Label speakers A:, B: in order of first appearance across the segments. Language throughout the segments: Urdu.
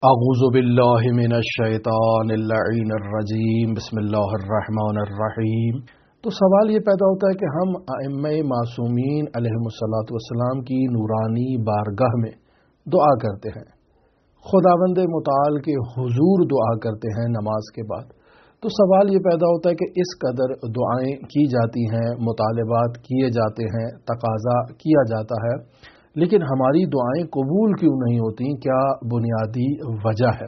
A: اعوذ باللہ من الشیطان اللعین الرجیم بسم اللہ الرحمن الرحیم۔ تو سوال یہ پیدا ہوتا ہے کہ ہم ائمہ معصومین علیہم الصلاۃ والسلام کی نورانی بارگاہ میں دعا کرتے ہیں، خداوند متعال کے حضور دعا کرتے ہیں نماز کے بعد۔ تو سوال یہ پیدا ہوتا ہے کہ اس قدر دعائیں کی جاتی ہیں، مطالبات کیے جاتے ہیں، تقاضا کیا جاتا ہے، لیکن ہماری دعائیں قبول کیوں نہیں ہوتی؟ کیا بنیادی وجہ ہے؟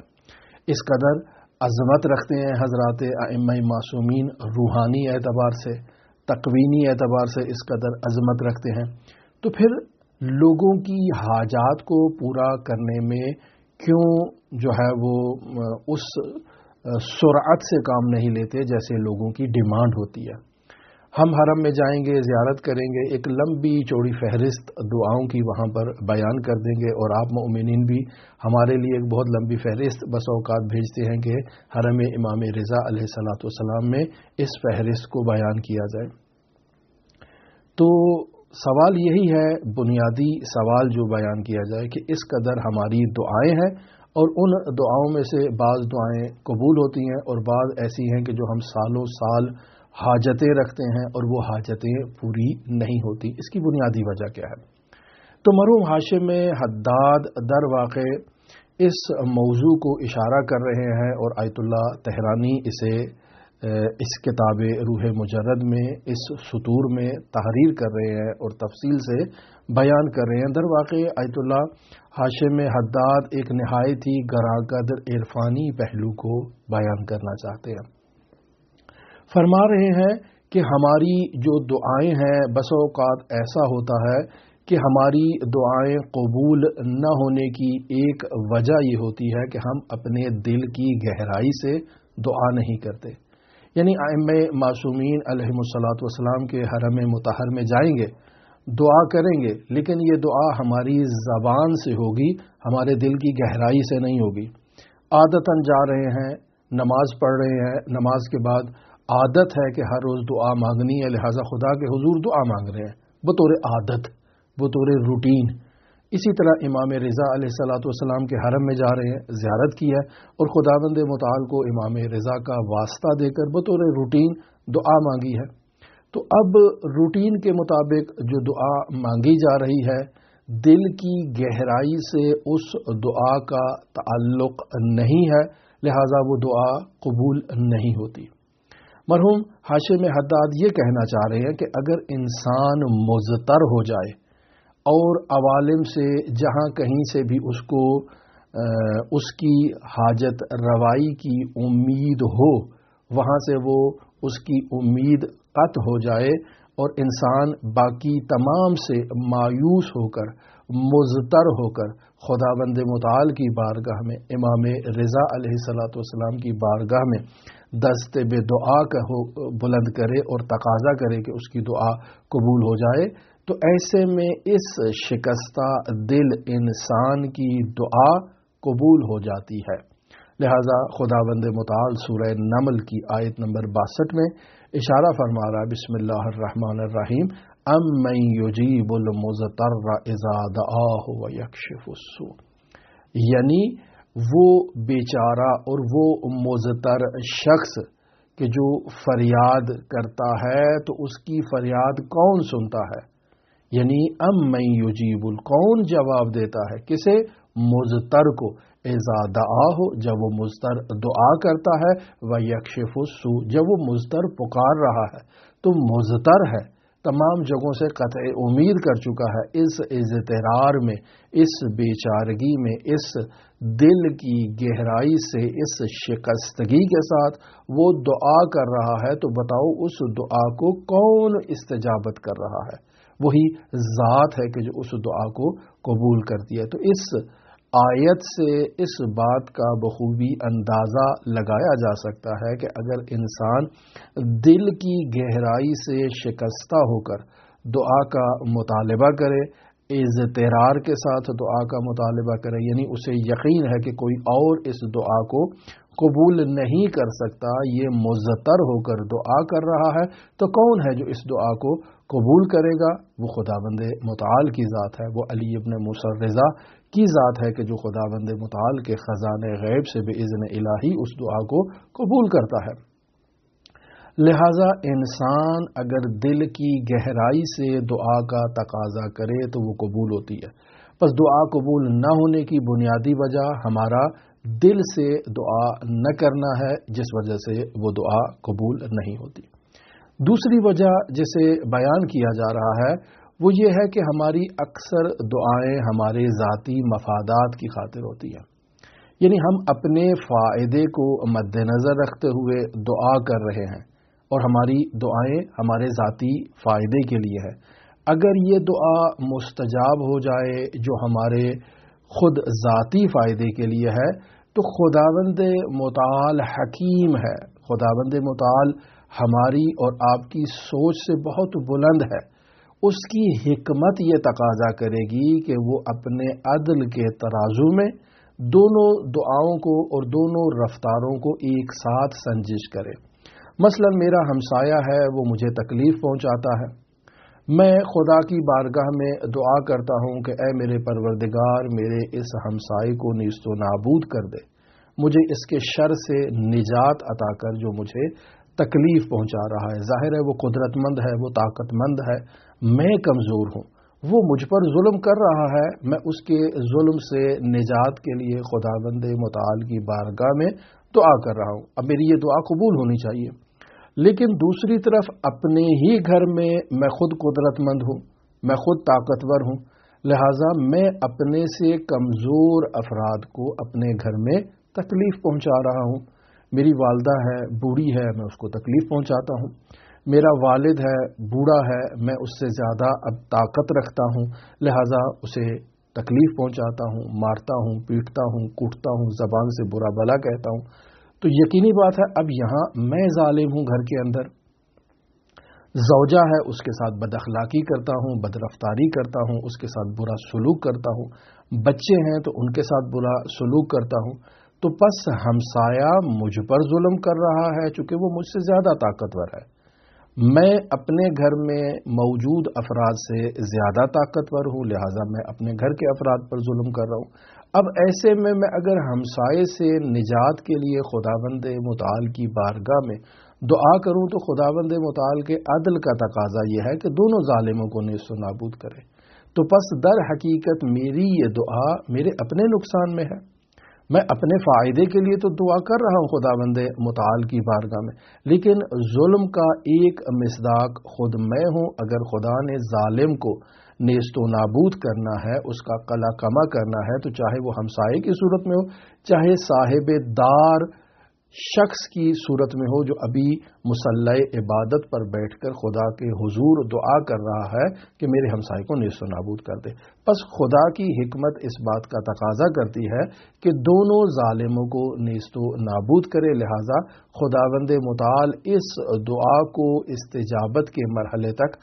A: اس قدر عظمت رکھتے ہیں حضرات ائمہ معصومین، روحانی اعتبار سے، تکوینی اعتبار سے اس قدر عظمت رکھتے ہیں، تو پھر لوگوں کی حاجات کو پورا کرنے میں کیوں جو ہے وہ اس سرعت سے کام نہیں لیتے جیسے لوگوں کی ڈیمانڈ ہوتی ہے؟ ہم حرم میں جائیں گے، زیارت کریں گے، ایک لمبی چوڑی فہرست دعاؤں کی وہاں پر بیان کر دیں گے، اور آپ مومنین بھی ہمارے لیے ایک بہت لمبی فہرست بس اوقات بھیجتے ہیں کہ حرم امام رضا علیہ الصلوۃ والسلام میں اس فہرست کو بیان کیا جائے۔ تو سوال یہی ہے، بنیادی سوال جو بیان کیا جائے کہ اس قدر ہماری دعائیں ہیں، اور ان دعاؤں میں سے بعض دعائیں قبول ہوتی ہیں اور بعض ایسی ہیں کہ جو ہم سالوں سال حاجتیں رکھتے ہیں اور وہ حاجتیں پوری نہیں ہوتی۔ اس کی بنیادی وجہ کیا ہے؟ تو مرحوم ہاشم حداد در واقع اس موضوع کو اشارہ کر رہے ہیں، اور آیت اللہ طہرانی اسے اس کتاب روح مجرد میں اس سطور میں تحریر کر رہے ہیں اور تفصیل سے بیان کر رہے ہیں۔ در واقع آیت اللہ ہاشم حداد ایک نہایت ہی گراں-قدر عرفانی پہلو کو بیان کرنا چاہتے ہیں۔ فرما رہے ہیں کہ ہماری جو دعائیں ہیں، بس اوقات ایسا ہوتا ہے کہ ہماری دعائیں قبول نہ ہونے کی ایک وجہ یہ ہوتی ہے کہ ہم اپنے دل کی گہرائی سے دعا نہیں کرتے۔ یعنی ائمہ معصومین علیہم الصلاۃ والسلام کے حرم مطہر میں جائیں گے، دعا کریں گے، لیکن یہ دعا ہماری زبان سے ہوگی، ہمارے دل کی گہرائی سے نہیں ہوگی۔ عادتاً جا رہے ہیں، نماز پڑھ رہے ہیں، نماز کے بعد عادت ہے کہ ہر روز دعا مانگنی ہے، لہٰذا خدا کے حضور دعا مانگ رہے ہیں بطور عادت، بطور روٹین۔ اسی طرح امام رضا علیہ الصلوۃ والسلام کے حرم میں جا رہے ہیں، زیارت کی ہے، اور خداوند متعال کو امام رضا کا واسطہ دے کر بطور روٹین دعا مانگی ہے۔ تو اب روٹین کے مطابق جو دعا مانگی جا رہی ہے، دل کی گہرائی سے اس دعا کا تعلق نہیں ہے، لہٰذا وہ دعا قبول نہیں ہوتی۔ مرحوم ہاشم حداد یہ کہنا چاہ رہے ہیں کہ اگر انسان مضطر ہو جائے اور عوالم سے جہاں کہیں سے بھی اس کو اس کی حاجت روائی کی امید ہو، وہاں سے وہ اس کی امید قطع ہو جائے اور انسان باقی تمام سے مایوس ہو کر، مضطر ہو کر خداوند متعال کی بارگاہ میں، امام رضا علیہ الصلوۃ والسلام کی بارگاہ میں دست بے دعا کا بلند کرے اور تقاضا کرے کہ اس کی دعا قبول ہو جائے، تو ایسے میں اس شکستہ دل انسان کی دعا قبول ہو جاتی ہے۔ لہذا خداوند متعال سورہ نمل کی آیت نمبر 62 میں اشارہ فرما رہا ہے، بسم اللہ الرحمن الرحیم، امن یجیب المضطر اذا دعاہ ویکشف السوء، یعنی وہ بیچارہ اور وہ مضطر شخص کہ جو فریاد کرتا ہے تو اس کی فریاد کون سنتا ہے؟ یعنی امن یجیب، کون جواب دیتا ہے؟ کسے؟ مضطر کو، اذا دعاہ، جب وہ مضطر دعا کرتا ہے، ویکشف السوء، جب وہ مضطر پکار رہا ہے۔ تو مضطر ہے، تمام جگہوں سے قطع امید کر چکا ہے، اس اضطرار میں، اس بیچارگی میں، اس دل کی گہرائی سے، اس شکستگی کے ساتھ وہ دعا کر رہا ہے، تو بتاؤ اس دعا کو کون استجابت کر رہا ہے؟ وہی ذات ہے کہ جو اس دعا کو قبول کرتی ہے۔ تو اس آیت سے اس بات کا بخوبی اندازہ لگایا جا سکتا ہے کہ اگر انسان دل کی گہرائی سے شکستہ ہو کر دعا کا مطالبہ کرے، اضطرار کے ساتھ دعا کا مطالبہ کرے، یعنی اسے یقین ہے کہ کوئی اور اس دعا کو قبول نہیں کر سکتا، یہ مضطر ہو کر دعا کر رہا ہے، تو کون ہے جو اس دعا کو قبول کرے گا؟ وہ خداوند متعال کی ذات ہے، وہ علی ابن موسیٰ رضا کی ذات ہے کہ جو خداوند متعال کے خزانے غیب سے بإذن الہی اس دعا کو قبول کرتا ہے۔ لہذا انسان اگر دل کی گہرائی سے دعا کا تقاضا کرے تو وہ قبول ہوتی ہے۔ بس دعا قبول نہ ہونے کی بنیادی وجہ ہمارا دل سے دعا نہ کرنا ہے، جس وجہ سے وہ دعا قبول نہیں ہوتی۔ دوسری وجہ جسے بیان کیا جا رہا ہے وہ یہ ہے کہ ہماری اکثر دعائیں ہمارے ذاتی مفادات کی خاطر ہوتی ہیں، یعنی ہم اپنے فائدے کو مد نظر رکھتے ہوئے دعا کر رہے ہیں اور ہماری دعائیں ہمارے ذاتی فائدے کے لیے ہے۔ اگر یہ دعا مستجاب ہو جائے جو ہمارے خود ذاتی فائدے کے لیے ہے تو خداوند متعال حکیم ہے، خداوند متعال ہماری اور آپ کی سوچ سے بہت بلند ہے۔ اس کی حکمت یہ تقاضا کرے گی کہ وہ اپنے عدل کے ترازو میں دونوں دعاؤں کو اور دونوں رفتاروں کو ایک ساتھ سنجش کرے۔ مثلا میرا ہمسایہ ہے، وہ مجھے تکلیف پہنچاتا ہے، میں خدا کی بارگاہ میں دعا کرتا ہوں کہ اے میرے پروردگار میرے اس ہمسائے کو نیست و نابود کر دے، مجھے اس کے شر سے نجات عطا کر جو مجھے تکلیف پہنچا رہا ہے۔ ظاہر ہے وہ قدرت مند ہے، وہ طاقت مند ہے، میں کمزور ہوں، وہ مجھ پر ظلم کر رہا ہے، میں اس کے ظلم سے نجات کے لیے خداوند متعال کی بارگاہ میں دعا کر رہا ہوں۔ اب میری یہ دعا قبول ہونی چاہیے، لیکن دوسری طرف اپنے ہی گھر میں میں خود قدرت مند ہوں، میں خود طاقتور ہوں، لہٰذا میں اپنے سے کمزور افراد کو اپنے گھر میں تکلیف پہنچا رہا ہوں۔ میری والدہ ہے، بوڑھی ہے، میں اس کو تکلیف پہنچاتا ہوں۔ میرا والد ہے، بوڑھا ہے، میں اس سے زیادہ اب طاقت رکھتا ہوں، لہٰذا اسے تکلیف پہنچاتا ہوں، مارتا ہوں، پیٹتا ہوں، کوٹتا ہوں، زبان سے برا بھلا کہتا ہوں۔ تو یقینی بات ہے اب یہاں میں ظالم ہوں، گھر کے اندر زوجہ ہے، اس کے ساتھ بد اخلاقی کرتا ہوں، بد رفتاری کرتا ہوں، اس کے ساتھ برا سلوک کرتا ہوں، بچے ہیں تو ان کے ساتھ برا سلوک کرتا ہوں، تو پس ہمسایہ مجھ پر ظلم کر رہا ہے چونکہ وہ مجھ سے زیادہ طاقتور ہے، میں اپنے گھر میں موجود افراد سے زیادہ طاقتور ہوں، لہٰذا میں اپنے گھر کے افراد پر ظلم کر رہا ہوں۔ اب ایسے میں اگر ہمسائے سے نجات کے لیے خداوند متعال کی بارگاہ میں دعا کروں تو خداوند متعال کے عدل کا تقاضا یہ ہے کہ دونوں ظالموں کو نیست و نابود کرے، تو پس در حقیقت میری یہ دعا میرے اپنے نقصان میں ہے، میں اپنے فائدے کے لیے تو دعا کر رہا ہوں خداوند متعال کی بارگاہ میں، لیکن ظلم کا ایک مصداق خود میں ہوں۔ اگر خدا نے ظالم کو نیست و نابود کرنا ہے، اس کا قلع کما کرنا ہے، تو چاہے وہ ہمسائے کی صورت میں ہو، چاہے صاحب دار شخص کی صورت میں ہو جو ابھی مصلی عبادت پر بیٹھ کر خدا کے حضور دعا کر رہا ہے کہ میرے ہمسائے کو نیست و نابود کر دے۔ بس خدا کی حکمت اس بات کا تقاضا کرتی ہے کہ دونوں ظالموں کو نیست و نابود کرے، لہٰذا خداوند متعال اس دعا کو استجابت کے مرحلے تک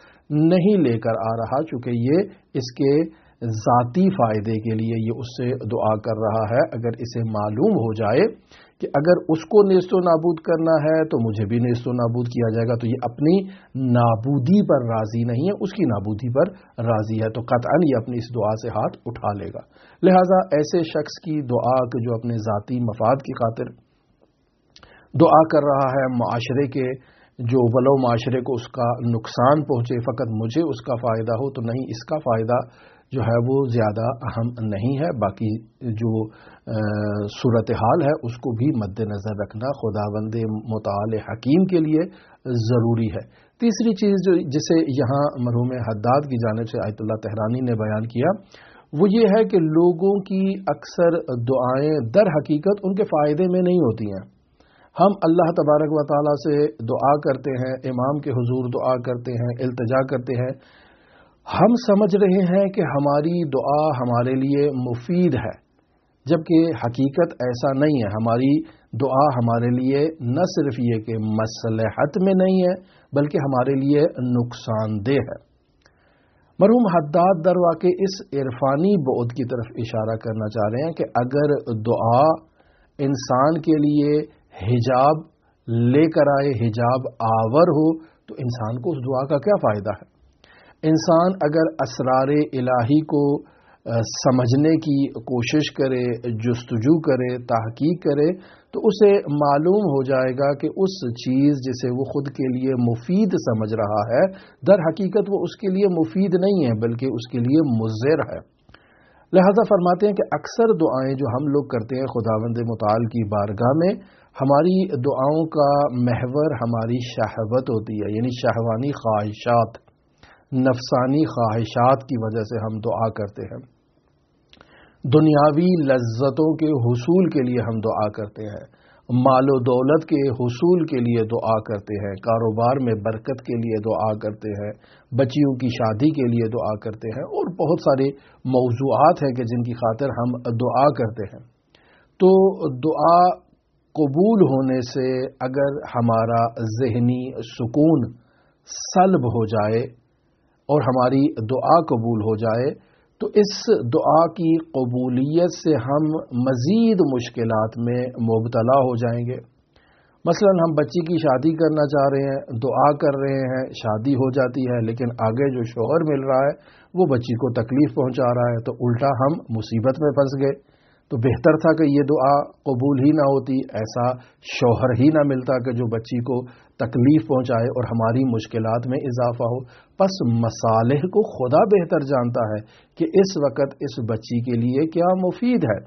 A: نہیں لے کر آ رہا، چونکہ یہ اس کے ذاتی فائدے کے لیے یہ اس سے دعا کر رہا ہے۔ اگر اسے معلوم ہو جائے کہ اگر اس کو نیست و نابود کرنا ہے تو مجھے بھی نیست و نابود کیا جائے گا، تو یہ اپنی نابودی پر راضی نہیں ہے، اس کی نابودی پر راضی ہے، تو قطعاً یہ اپنی اس دعا سے ہاتھ اٹھا لے گا۔ لہٰذا ایسے شخص کی دعا کہ جو اپنے ذاتی مفاد کی خاطر دعا کر رہا ہے، معاشرے کے جو ولو معاشرے کو اس کا نقصان پہنچے، فقط مجھے اس کا فائدہ ہو، تو نہیں، اس کا فائدہ جو ہے وہ زیادہ اہم نہیں ہے، باقی جو صورتحال ہے اس کو بھی مد نظر رکھنا خداوند متعال حکیم کے لیے ضروری ہے۔ تیسری چیز جسے یہاں مرحوم حداد کی جانب سے آیت اللہ تہرانی نے بیان کیا وہ یہ ہے کہ لوگوں کی اکثر دعائیں در حقیقت ان کے فائدے میں نہیں ہوتی ہیں۔ ہم اللہ تبارک و تعالیٰ سے دعا کرتے ہیں، امام کے حضور دعا کرتے ہیں، التجا کرتے ہیں، ہم سمجھ رہے ہیں کہ ہماری دعا ہمارے لیے مفید ہے، جبکہ حقیقت ایسا نہیں ہے۔ ہماری دعا ہمارے لیے نہ صرف یہ کہ مصلحت میں نہیں ہے بلکہ ہمارے لیے نقصان دہ ہے۔ مرحوم حداد در واقع اس عرفانی بعد کی طرف اشارہ کرنا چاہ رہے ہیں کہ اگر دعا انسان کے لیے حجاب لے کر آئے، حجاب آور ہو، تو انسان کو اس دعا کا کیا فائدہ ہے؟ انسان اگر اسرار الہی کو سمجھنے کی کوشش کرے، جستجو کرے، تحقیق کرے، تو اسے معلوم ہو جائے گا کہ اس چیز جسے وہ خود کے لیے مفید سمجھ رہا ہے در حقیقت وہ اس کے لیے مفید نہیں ہے بلکہ اس کے لیے مضر ہے۔ لہذا فرماتے ہیں کہ اکثر دعائیں جو ہم لوگ کرتے ہیں خداوند متعال کی بارگاہ میں، ہماری دعاؤں کا محور ہماری شہوت ہوتی ہے، یعنی شہوانی خواہشات، نفسانی خواہشات کی وجہ سے ہم دعا کرتے ہیں۔ دنیاوی لذتوں کے حصول کے لیے ہم دعا کرتے ہیں، مال و دولت کے حصول کے لیے دعا کرتے ہیں، کاروبار میں برکت کے لیے دعا کرتے ہیں، بچیوں کی شادی کے لیے دعا کرتے ہیں، اور بہت سارے موضوعات ہیں کہ جن کی خاطر ہم دعا کرتے ہیں۔ تو دعا قبول ہونے سے اگر ہمارا ذہنی سکون سلب ہو جائے اور ہماری دعا قبول ہو جائے تو اس دعا کی قبولیت سے ہم مزید مشکلات میں مبتلا ہو جائیں گے۔ مثلا ہم بچی کی شادی کرنا چاہ رہے ہیں، دعا کر رہے ہیں، شادی ہو جاتی ہے، لیکن آگے جو شوہر مل رہا ہے وہ بچی کو تکلیف پہنچا رہا ہے، تو الٹا ہم مصیبت میں پھنس گئے۔ تو بہتر تھا کہ یہ دعا قبول ہی نہ ہوتی، ایسا شوہر ہی نہ ملتا کہ جو بچی کو تکلیف پہنچائے اور ہماری مشکلات میں اضافہ ہو۔ پس مصالح کو خدا بہتر جانتا ہے کہ اس وقت اس بچی کے لیے کیا مفید ہے۔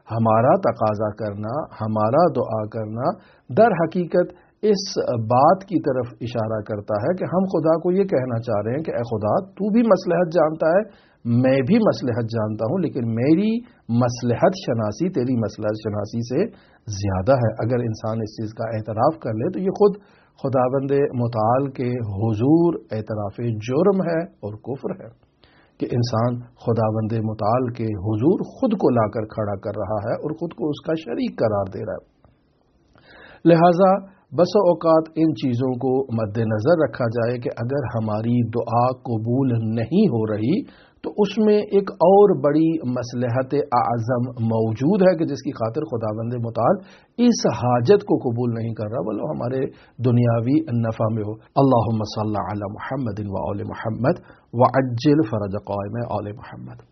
A: ہمارا تقاضا کرنا، ہمارا دعا کرنا در حقیقت اس بات کی طرف اشارہ کرتا ہے کہ ہم خدا کو یہ کہنا چاہ رہے ہیں کہ اے خدا، تو بھی مصلحت جانتا ہے، میں بھی مصلحت جانتا ہوں، لیکن میری مصلحت شناسی تیری مصلحت شناسی سے زیادہ ہے۔ اگر انسان اس چیز کا اعتراف کر لے تو یہ خود خداوند متعال کے حضور اعتراف جرم ہے اور کفر ہے کہ انسان خداوند متعال کے حضور خود کو لا کر کھڑا کر رہا ہے اور خود کو اس کا شریک قرار دے رہا ہے۔ لہٰذا بس اوقات ان چیزوں کو مد نظر رکھا جائے کہ اگر ہماری دعا قبول نہیں ہو رہی تو اس میں ایک اور بڑی مصلحت اعظم موجود ہے کہ جس کی خاطر خداوند متعال اس حاجت کو قبول نہیں کر رہا، بلکہ ہمارے دنیاوی نفع میں ہو۔ اللہم صل علی محمد و آل محمد وعجل فرج قائم آل محمد۔